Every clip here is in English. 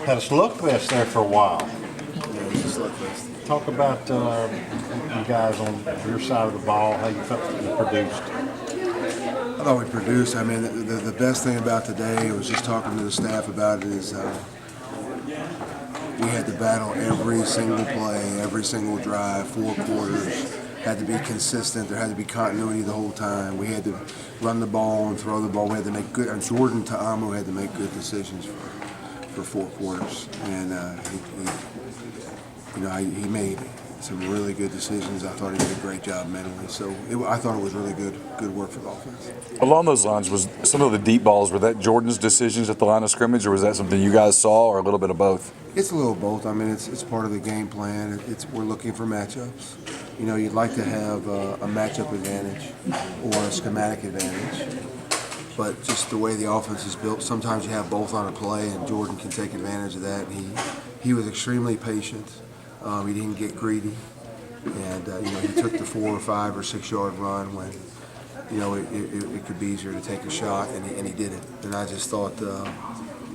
Had a slugfest there for a while. Yeah, it was a slugfest. Talk about you guys on your side of the ball, how you felt you produced. I thought we produced. I mean, the best thing about today was just talking to the staff about it is we had to battle every single play, every single drive, 4 quarters. Had to be consistent. There had to be continuity the whole time. We had to run the ball and throw the ball. We had to make good. And Jordan Ta'amu had to make good decisions for 4 quarters, and he made some really good decisions. I thought he did a great job mentally. So I thought it was really good work for the offense. Along those lines, was some of the deep balls, were that Jordan's decisions at the line of scrimmage, or was that something you guys saw, or a little bit of both? It's a little both. I mean, it's part of the game plan. We're looking for matchups. You know, you'd like to have a matchup advantage or a schematic advantage, but just the way the offense is built, sometimes you have both on a play, and Jordan can take advantage of that. And he was extremely patient. He didn't get greedy, and he took the 4 or 5 or 6 yard run when it could be easier to take a shot, and he did it. And I just thought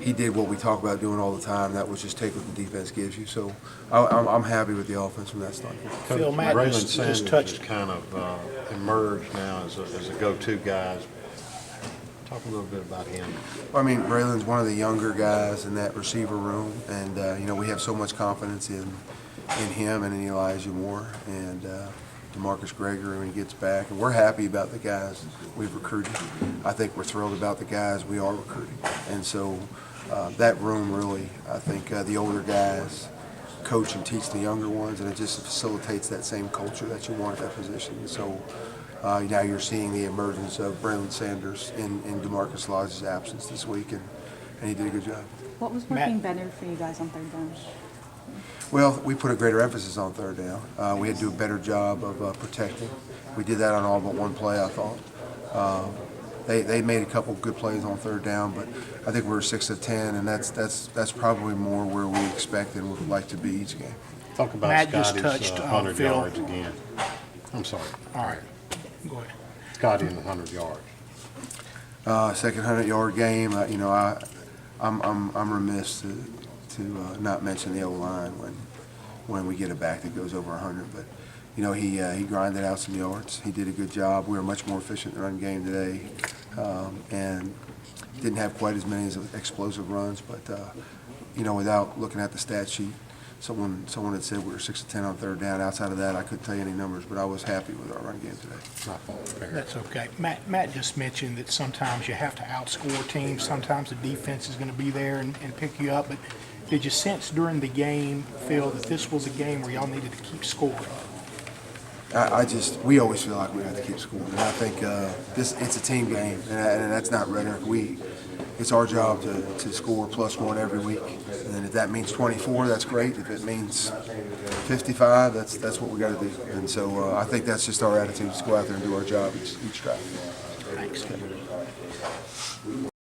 he did what we talk about doing all the time. That was just take what the defense gives you. So I'm happy with the offense from that standpoint. Phil, Matt Braylon just Sanders touched. has kind of emerged now as a go-to guy. Talk a little bit about him. I mean, Braylon's one of the younger guys in that receiver room, and we have so much confidence in him and in Elijah Moore and DeMarcus Gregory when he gets back. And we're happy about the guys we've recruited. I think we're thrilled about the guys we are recruiting. And so that room really, I think the older guys coach and teach the younger ones, and it just facilitates that same culture that you want at that position. And so now you're seeing the emergence of Braylon Sanders in DeMarcus Lodge's absence this week, and he did a good job. What was working better for you guys on third down? Well, we put a greater emphasis on third down. We had to do a better job of protecting. We did that on all but one play, I thought. They made a couple good plays on third down, but I think we were 6 of 10, and that's probably more where we expect and would like to be each game. Talk about Matt just Scotty's touched 100 Phil. yards again. I'm sorry. All right, go ahead. Scotty in the 100 yards. Second 100-yard game. I'm remiss to not mention the O-line when we get it back that goes over 100. But he grinded out some yards. He did a good job. We were much more efficient in the run game today, and didn't have quite as many explosive runs. But without looking at the stat sheet, someone had said we were 6 of 10 on third down. Outside of that, I couldn't tell you any numbers, but I was happy with our run game today. My fault. That's okay. Matt just mentioned that sometimes you have to outscore teams. Sometimes the defense is going to be there and pick you up. But did you sense during the game, Phil, that this was a game where y'all needed to keep scoring? We always feel like we have to keep scoring. And I think it's a team game, and that's not rhetoric. It's our job to score +1 every week. And if that means 24, that's great. If it means 55, that's what we got to do. And so I think that's just our attitude, just go out there and do our job each drive. Thanks.